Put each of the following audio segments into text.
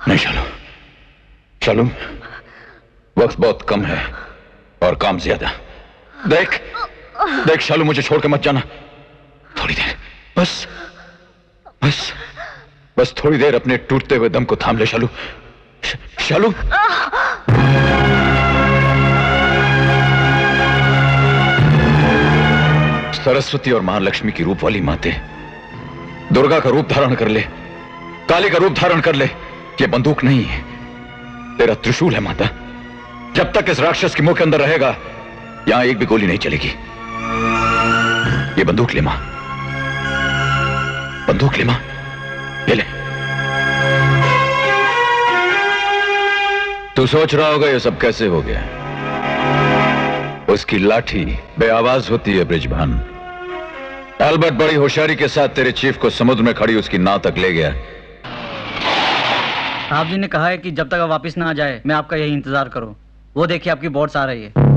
नहीं शालू, शालू, वक्त बहुत कम है और काम ज्यादा। देख देख शालू, मुझे छोड़ के मत जाना। थोड़ी देर, बस बस बस थोड़ी देर अपने टूटते हुए दम को थाम ले शालू। शालू, सरस्वती और महालक्ष्मी की रूप वाली माते, दुर्गा का रूप धारण कर ले, काली का रूप धारण कर ले। ये बंदूक नहीं है, तेरा त्रिशूल है माता। जब तक इस राक्षस के मुंह के अंदर रहेगा, यहां एक भी गोली नहीं चलेगी। ये बंदूक ले मां, बंदूक ले मां, ये ले। तू सोच रहा होगा ये सब कैसे हो गया। उसकी लाठी बेआवाज होती है ब्रिजभान। एल्बर्ट बड़ी होशियारी के साथ तेरे चीफ को समुद्र में खड़ी उसकी नाव तक ले गया। साहब जी ने कहा है कि जब तक आप वापस ना आ जाए, मैं आपका यही इंतजार करूं। वो देखिए, आपकी बोट्स आ रही है।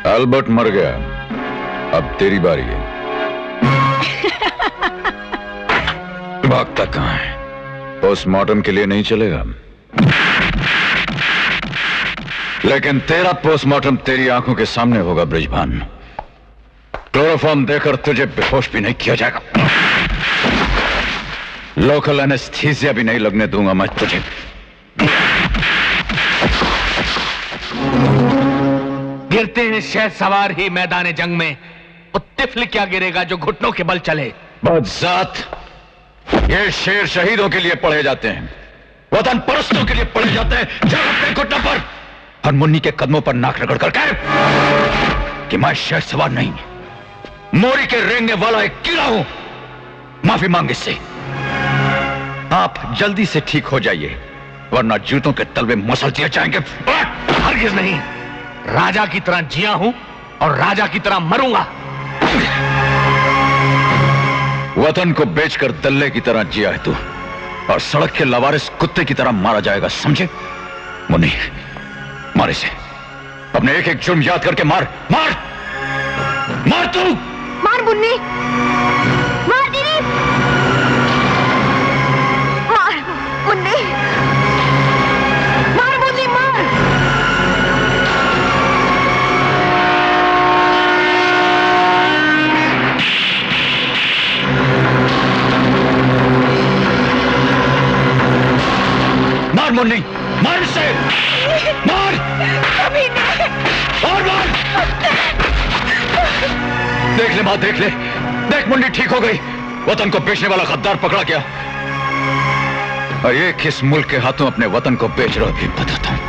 एल्बर्ट मर गया, अब तेरी बारी है। भागता कहां है? पोस्टमार्टम के लिए नहीं चलेगा, लेकिन तेरा पोस्टमार्टम तेरी आंखों के सामने होगा ब्रिजभान। क्लोरोफॉर्म देकर तुझे बेहोश भी नहीं किया जाएगा। लोकल एनेस्थीसिया भी नहीं लगने दूंगा मैं तुझे। गिरते हैं शहद सवार ही मैदान जंग में, वो तिफल क्या गिरेगा जो घुटनों के बल चले। बदजात, ये शेर शहीदों के लिए पढ़े जाते हैं, वतन परस्तों के लिए पढ़े जाते हैं। जब अपने घुटनों पर और मुन्नी के कदमों पर नाक रगड़ कर कह कि मैं शेर सवार नहीं, मोरी के रेंगने वाला एक कीड़ा हूं। माफी मांग इससे। आप जल्दी से ठीक हो जाइए, वरना जूतों के तलवे मसल दिए जाएंगे। हरगिज नहीं, राजा की तरह जिया हूं और राजा की तरह मरूंगा। वतन को बेचकर दल्ले की तरह जिया है तू, और सड़क के लवारिस कुत्ते की तरह मारा जाएगा, समझे? मुन्नी, मार इसे। अपने एक एक जुर्म याद करके मार मार मार। तू मार मुन्नी, मार दीदी, मार मुन्नी, मार मुन्नी, मार। मार मुन्नी, मार इसे, मार। अभी नहीं। और मार। देख ले मां, देख ले, देख मुन्नी ठीक हो गई। वतन को बेचने वाला गद्दार पकड़ा गया, और ये किस मुल्क के हाथों अपने वतन को बेच रहा भी बताता हूं।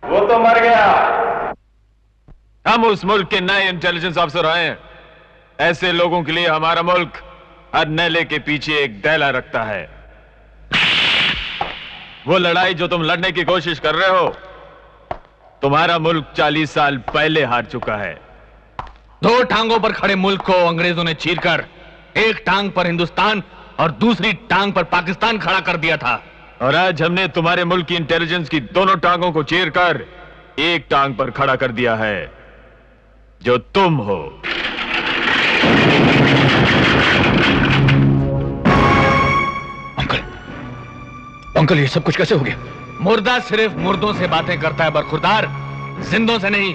वो तो मर गया। हम उस मुल्क के नए इंटेलिजेंस ऑफिसर आए हैं। ऐसे लोगों के लिए हमारा मुल्क हर नेले के पीछे एक दैला रखता है। वो लड़ाई जो तुम लड़ने की कोशिश कर रहे हो, तुम्हारा मुल्क 40 साल पहले हार चुका है। 2 टांगों पर खड़े मुल्क को अंग्रेजों ने चीरकर एक टांग पर हिंदुस्तान और दूसरी टांग पर पाकिस्तान खड़ा कर दिया था। और आज हमने तुम्हारे मुल्क की इंटेलिजेंस की दोनों टांगों को चीरकर एक टांग पर खड़ा कर दिया है, जो तुम हो। अंकल, ये सब कुछ कैसे हो गया? मुर्दा सिर्फ मुर्दों से बातें करता है बरखुरदार, जिंदों से नहीं।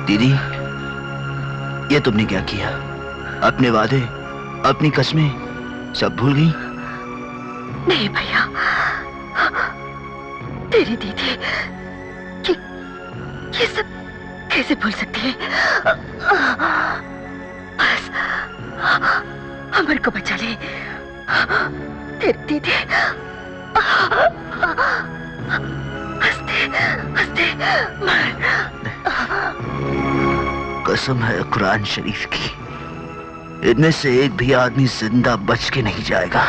दीदी, ये तुमने क्या किया? अपने वादे, अपनी कस्में सब भूल गई? नहीं भैया, तेरी दीदी ये सब कैसे भूल सकती है? बस अमर को बचा ले। तेरी दीदी हंसते हंसते मर। कसम है कुरान शरीफ की, इनमें से एक भी आदमी जिंदा बच के नहीं जाएगा।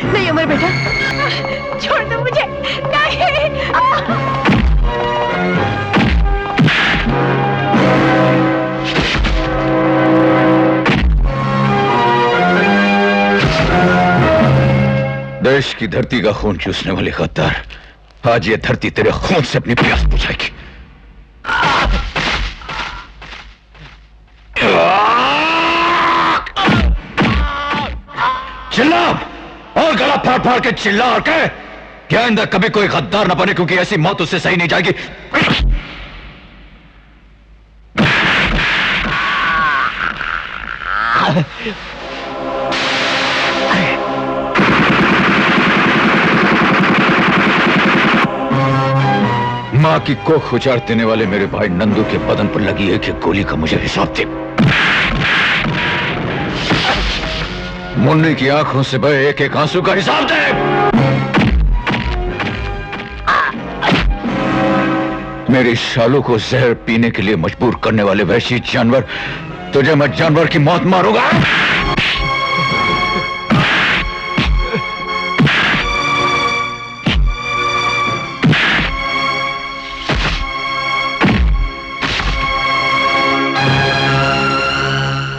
नहीं अमर बेटा, छोड़ दो मुझे। नहीं। देश की धरती का खून चूसने वाले गद्दार, आज ये धरती तेरे खून से अपनी प्यास बुझाएगी। चिल्ला और गला फाड़ फाड़ के चिल्ला और कह कि आइंदा कभी कोई गद्दार ना बने, क्योंकि ऐसी मौत उससे सही नहीं जाएगी। मां की कोख उजाड़ देने वाले मेरे भाई नंदू के बदन पर लगी एक एक गोली का मुझे हिसाब दे। मुन्नी की आंखों से बहे एक एक आंसू का हिसाब दे। मेरी शालू को जहर पीने के लिए मजबूर करने वाले वहशी जानवर, तुझे मैं जानवर की मौत मारूंगा।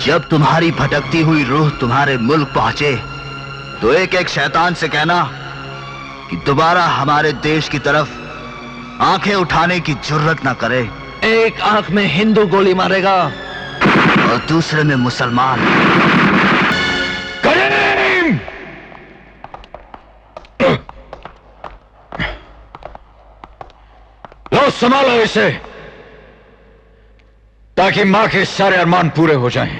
जब तुम्हारी भटकती हुई रूह तुम्हारे मुल्क पहुंचे तो एक एक शैतान से कहना कि दोबारा हमारे देश की तरफ आंखें उठाने की जुर्रत ना करे। एक आंख में हिंदू गोली मारेगा और दूसरे में मुसलमान। करीम! लो संभालो इसे, ताकि मां के सारे अरमान पूरे हो जाएं।